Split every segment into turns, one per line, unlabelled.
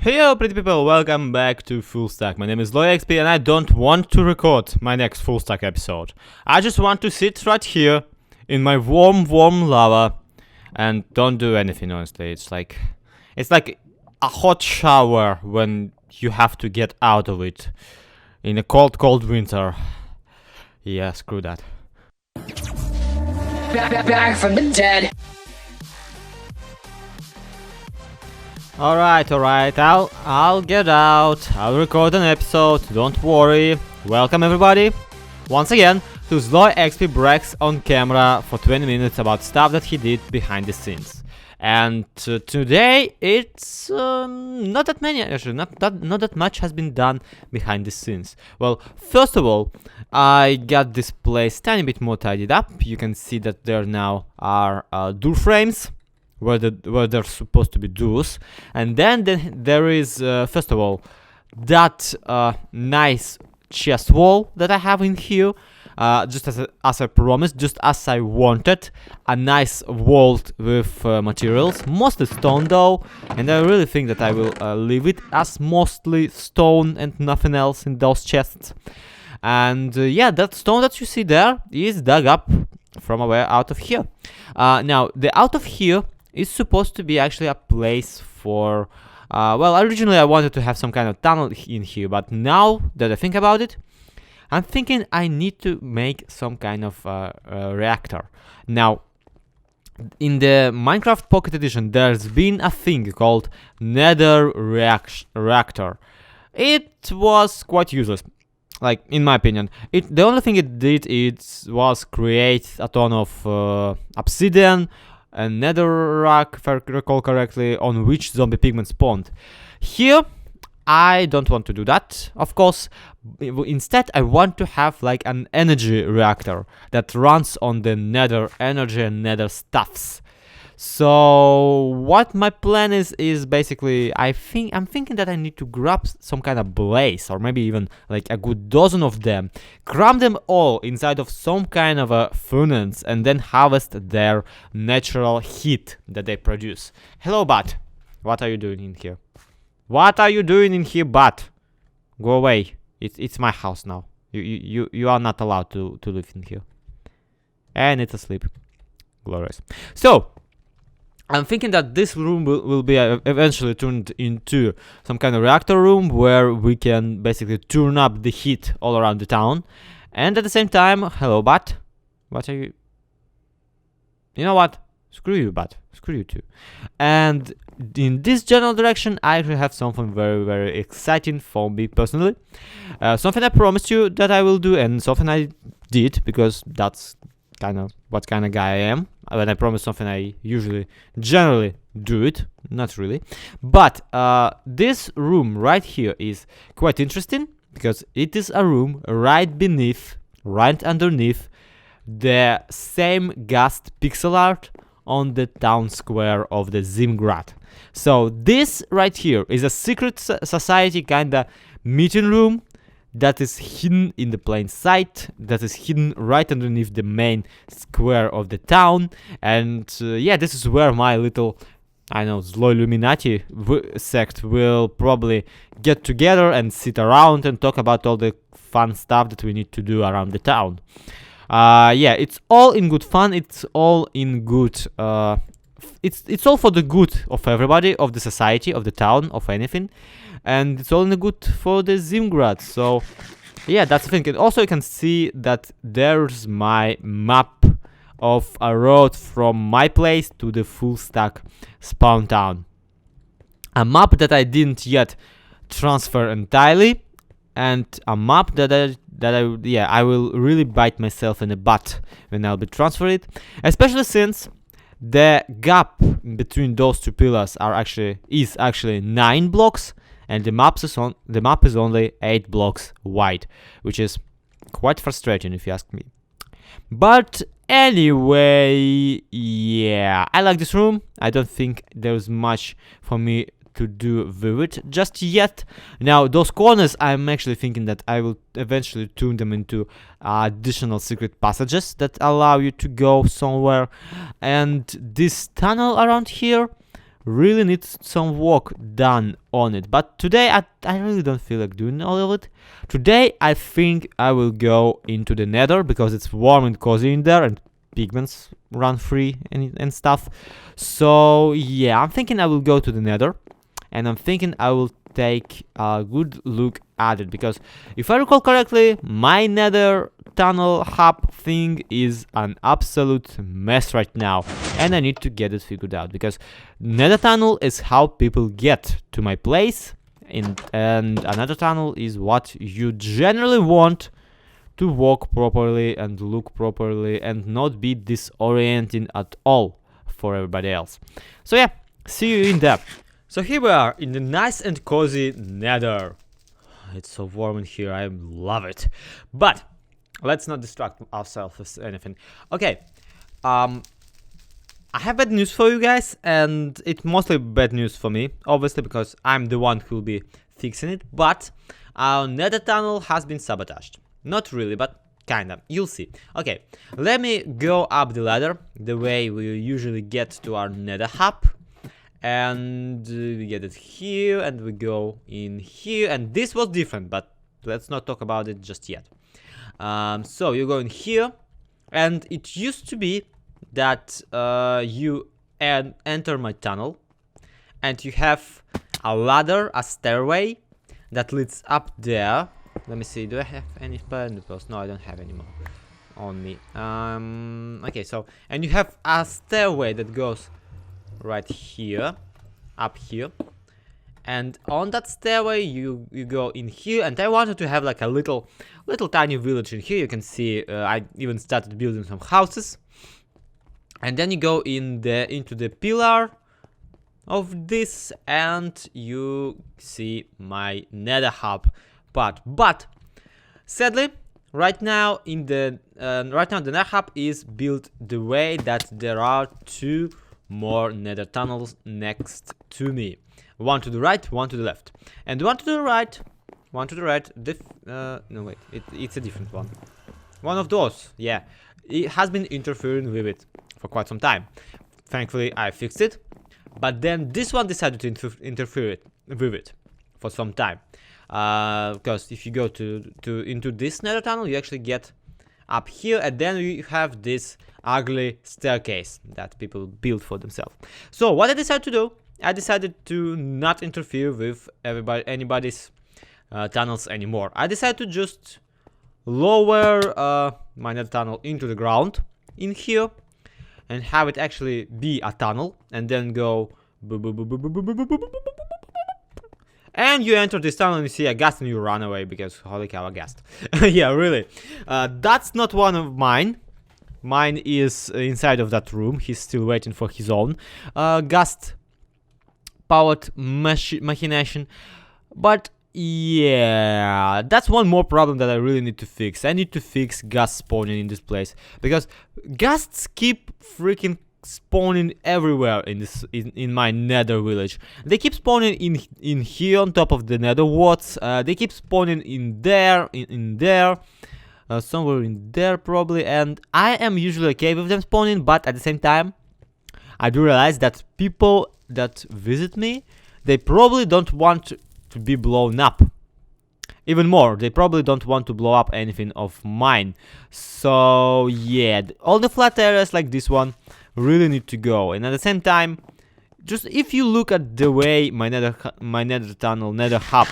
Hello pretty people, welcome back to FullStack. My name is ZloYxp and I don't want to record my next FullStack episode. I just want to sit right here in my warm lava and don't do anything, honestly. It's like a hot shower when you have to get out of it in a cold winter. Yeah, screw that.
Back from the dead.
Alright, I'll get out, I'll record an episode, don't worry. Welcome everybody, once again, to ZloYxp brags on camera for 20 minutes about stuff that he did behind the scenes. And today, it's not that many, actually, not that much has been done behind the scenes. Well, first of all, I got this place tiny bit more tidied up. You can see that there now are door frames where they're supposed to be doors, and then there is first of all that nice chest wall that I have in here, just as I promised, just as I wanted, a nice vault with materials, mostly stone though, and I really think that I will leave it as mostly stone and nothing else in those chests. And yeah, that stone that you see there is dug up from away out of here. Now the out of here is supposed to be actually a place for, well, originally I wanted to have some kind of tunnel in here, but now that I think about it, I'm thinking I need to make some kind of reactor. Now, in the Minecraft Pocket Edition, there's been a thing called NETHER reactor. It was quite useless, like, in my opinion. The only thing it did was create a ton of obsidian and netherrack, if I recall correctly, on which zombie pigment spawned. Here, I don't want to do that, of course. Instead, I want to have like an energy reactor that runs on the nether energy and nether stuffs. So what my plan is basically, I'm thinking that I need to grab some kind of blaze, or maybe even like a good dozen of them, cram them all inside of some kind of a furnace, and then harvest their natural heat that they produce. Hello, Bat. What are you doing in here? What are you doing in here, Bat? Go away. It's my house now. You are not allowed to live in here. And it's asleep. Glorious. So I'm thinking that this room will be eventually turned into some kind of reactor room where we can basically turn up the heat all around the town. And at the same time, hello, Bat. What are you? You know what? Screw you, Bat. Screw you too. And in this general direction, I actually have something very exciting for me personally. Something I promised you that I will do, and something I did, because that's kind of what kind of guy I am. When I promise something, I generally do it. Not really. But this room right here is quite interesting, because it is a room right underneath the same Gast pixel art on the town square of the Zimgrad. So this right here is a secret society kinda meeting room that is hidden in the plain sight, that is hidden right underneath the main square of the town. And yeah, this is where my little, I know, ZloIlluminati sect will probably get together and sit around and talk about all the fun stuff that we need to do around the town. Yeah, it's all in good fun, it's all in good, it's all for the good of everybody, of the society, of the town, of anything. And it's all in the good for the Zimgrad. So yeah, that's the thing. And also you can see that there's my map of a road from my place to the FullStack spawn town. A map that I didn't yet transfer entirely, and a map that I will really bite myself in the butt when I'll be transferring it, especially since the gap between those two pillars is actually 9 blocks, and the map is only 8 blocks wide, which is quite frustrating if you ask me. But anyway, yeah, I like this room. I don't think there's much for me to do with it just yet. Now, those corners, I'm actually thinking that I will eventually turn them into additional secret passages that allow you to go somewhere. And this tunnel around here really needs some work done on it. But today I really don't feel like doing all of it. Today I think I will go into the Nether because it's warm and cozy in there and pigments run free and stuff. So yeah, I'm thinking I will go to the Nether, and I'm thinking I will take a good look at it, because if I recall correctly, my Nether tunnel hub thing is an absolute mess right now, and I need to get it figured out, because Nether tunnel is how people get to my place, and another tunnel is what you generally want to walk properly and look properly and not be disorienting at all for everybody else. So yeah, see you in there. So here we are in the nice and cozy Nether. It's so warm in here, I love it. But let's not distract ourselves with anything. Okay, I have bad news for you guys, and it's mostly bad news for me, obviously, because I'm the one who will be fixing it. But our Nether tunnel has been sabotaged. Not really, but kinda. You'll see. Okay, let me go up the ladder the way we usually get to our Nether hub. And we get it here, and we go in here, and this was different, but let's not talk about it just yet. So you go in here, and it used to be that you enter my tunnel, and you have a ladder, a stairway that leads up there. Let me see, do I have any spells? No, I don't have any more on me. Okay, so, and you have a stairway that goes right here, up here, and on that stairway you go in here, and I wanted to have like a little tiny village in here. You can see I even started building some houses, and then you go into the pillar of this, and you see my Nether hub part. But sadly, right now the Nether hub is built the way that there are two more Nether tunnels next to me, one to the right, one to the left, and one to the right, no wait, it's a different one of those. Yeah, it has been interfering with it for quite some time. Thankfully I fixed it, but then this one decided to interfere with it for some time, because if you go into this Nether tunnel, you actually get up here, and then you have this ugly staircase that people build for themselves. So what I decided to do, I decided to not interfere with anybody's tunnels anymore. I decided to just lower my Nether tunnel into the ground in here, and have it actually be a tunnel, and then go and you enter this tunnel and you see a ghast and you run away because holy cow, a ghast. Yeah, really. That's not one of mine. Mine is inside of that room. He's still waiting for his own ghast powered machination. But yeah, that's one more problem that I really need to fix. I need to fix ghast spawning in this place, because ghasts keep freaking spawning everywhere in my Nether village. They keep spawning in here on top of the Nether warts. They keep spawning in there, somewhere in there probably, and I am usually okay with them spawning, but at the same time I do realize that people that visit me, they probably don't want to be blown up. Even more, they probably don't want to blow up anything of mine. So yeah, all the flat areas like this one really need to go. And at the same time, just if you look at the way my Nether tunnel, Nether hub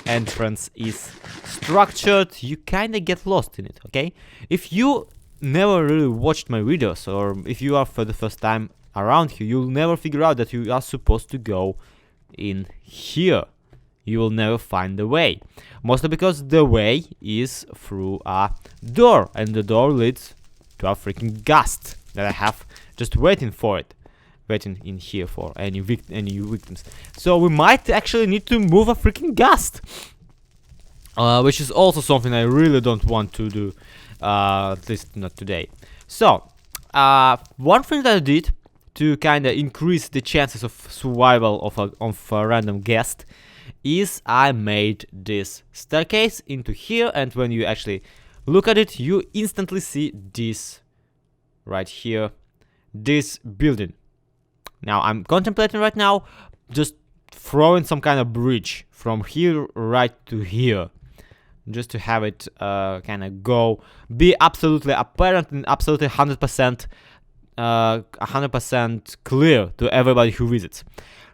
entrance is structured, you kinda get lost in it, okay? If you never really watched my videos, or if you are for the first time around here, you'll never figure out that you are supposed to go in here. You will never find the way, mostly because the way is through a door, and the door leads to a freaking ghast that I have just waiting in here for any victims. So we might actually need to move a freaking ghast, which is also something I really don't want to do, at least not today. So one thing that I did to kind of increase the chances of survival of a random ghast is I made this staircase into here, and when you actually look at it, you instantly see this right here, this building. Now I'm contemplating right now just throwing some kind of bridge from here right to here, just to have it kind of be absolutely apparent and absolutely 100% clear to everybody who visits.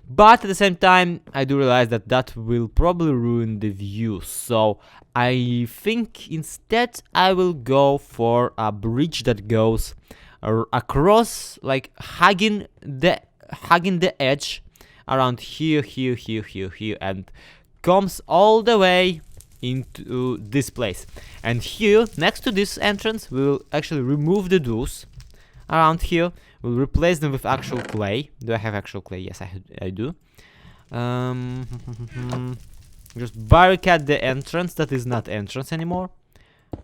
But at the same time, I do realize that that will probably ruin the view, so I think instead I will go for a bridge that goes across, like hugging the edge around here, and comes all the way into this place. And here, next to this entrance, we will actually remove the doors around here. We'll replace them with actual clay. Do I have actual clay? Yes, I do. Just barricade the entrance that is not entrance anymore.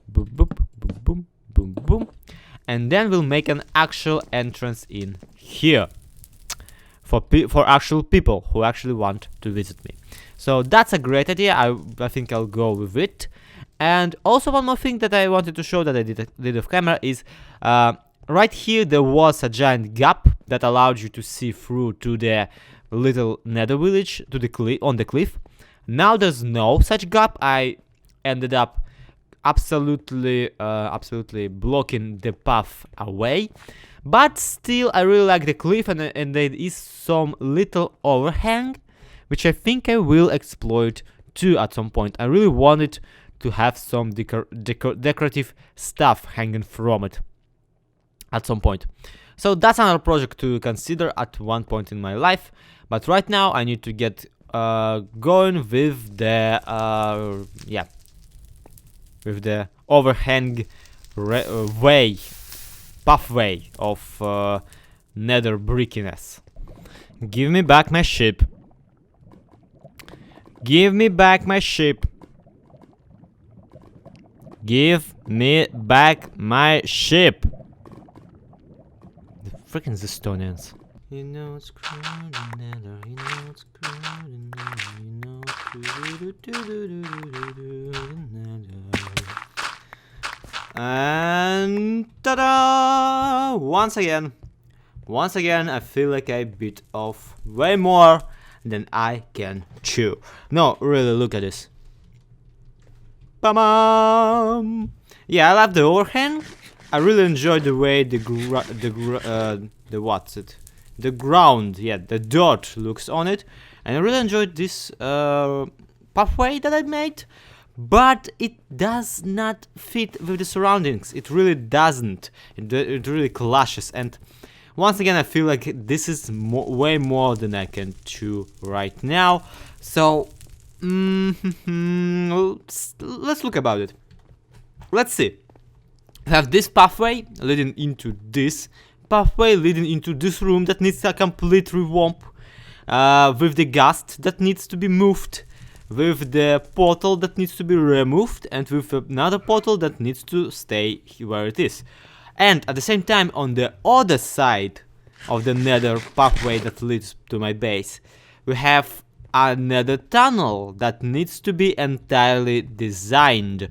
Boom, boom, boom, boom, boom, boom. And then we'll make an actual entrance in here for actual people who actually want to visit me. So that's a great idea. I think I'll go with it. And also one more thing that I wanted to show that I did off camera is right here there was a giant gap that allowed you to see through to the little nether village to the on the cliff. Now there's no such gap. I ended up absolutely blocking the path away. But still, I really like the cliff, and there is some little overhang, which I think I will exploit too at some point. I really wanted to have some decorative stuff hanging from it at some point. So that's another project to consider at one point in my life. But right now I need to get going with the with the overhang pathway of nether brickiness. Give me back my ship. Give me back my ship. Give me back my ship. The freaking Zestonians. You know it's cruel in nether, you know it's cruel in nether, you know it's cruel in nether. And ta-da! Once again, I feel like I bit off way more than I can chew. No, really, look at this. Bam! Yeah, I love the overhang. I really enjoy the way the ground, the dirt looks on it, and I really enjoyed this pathway that I made. But it does not fit with the surroundings. It really doesn't. It really clashes. And once again, I feel like this is way more than I can chew right now. So, let's look about it. Let's see. We have this pathway leading into this pathway, leading into this room that needs a complete revamp. With the gust that needs to be moved. With the portal that needs to be removed, and with another portal that needs to stay where it is. And at the same time, on the other side of the nether pathway that leads to my base, we have another tunnel that needs to be entirely designed.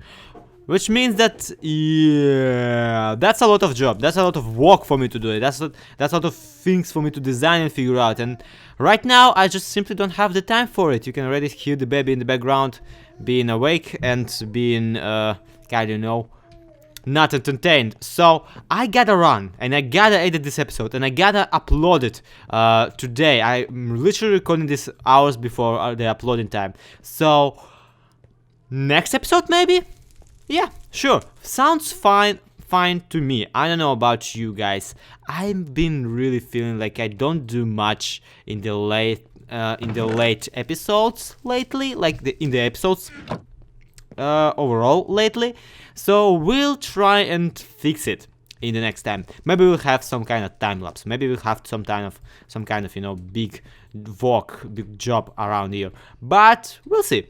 Which means that, yeah, that's a lot of job, that's a lot of work for me to do it, that's a lot of things for me to design and figure out, and right now I just simply don't have the time for it. You can already hear the baby in the background being awake and being, not entertained. So I gotta run, and I gotta edit this episode, and I gotta upload it today. I'm literally recording this hours before the uploading time. So, next episode maybe? Yeah, sure. Sounds fine to me. I don't know about you guys. I've been really feeling like I don't do much in the late episodes lately, like in the episodes overall lately. So we'll try and fix it in the next time. Maybe we'll have some kind of time lapse. Maybe we'll have some kind of big work, big job around here. But we'll see.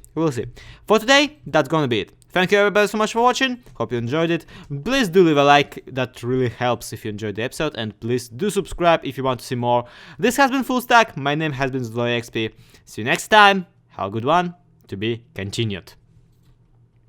For today, that's gonna be it. Thank you everybody so much for watching, hope you enjoyed it. Please do leave a like, that really helps if you enjoyed the episode, and please do subscribe if you want to see more. This has been FullStack, my name has been ZloYxp. See you next time, have a good one, to be continued.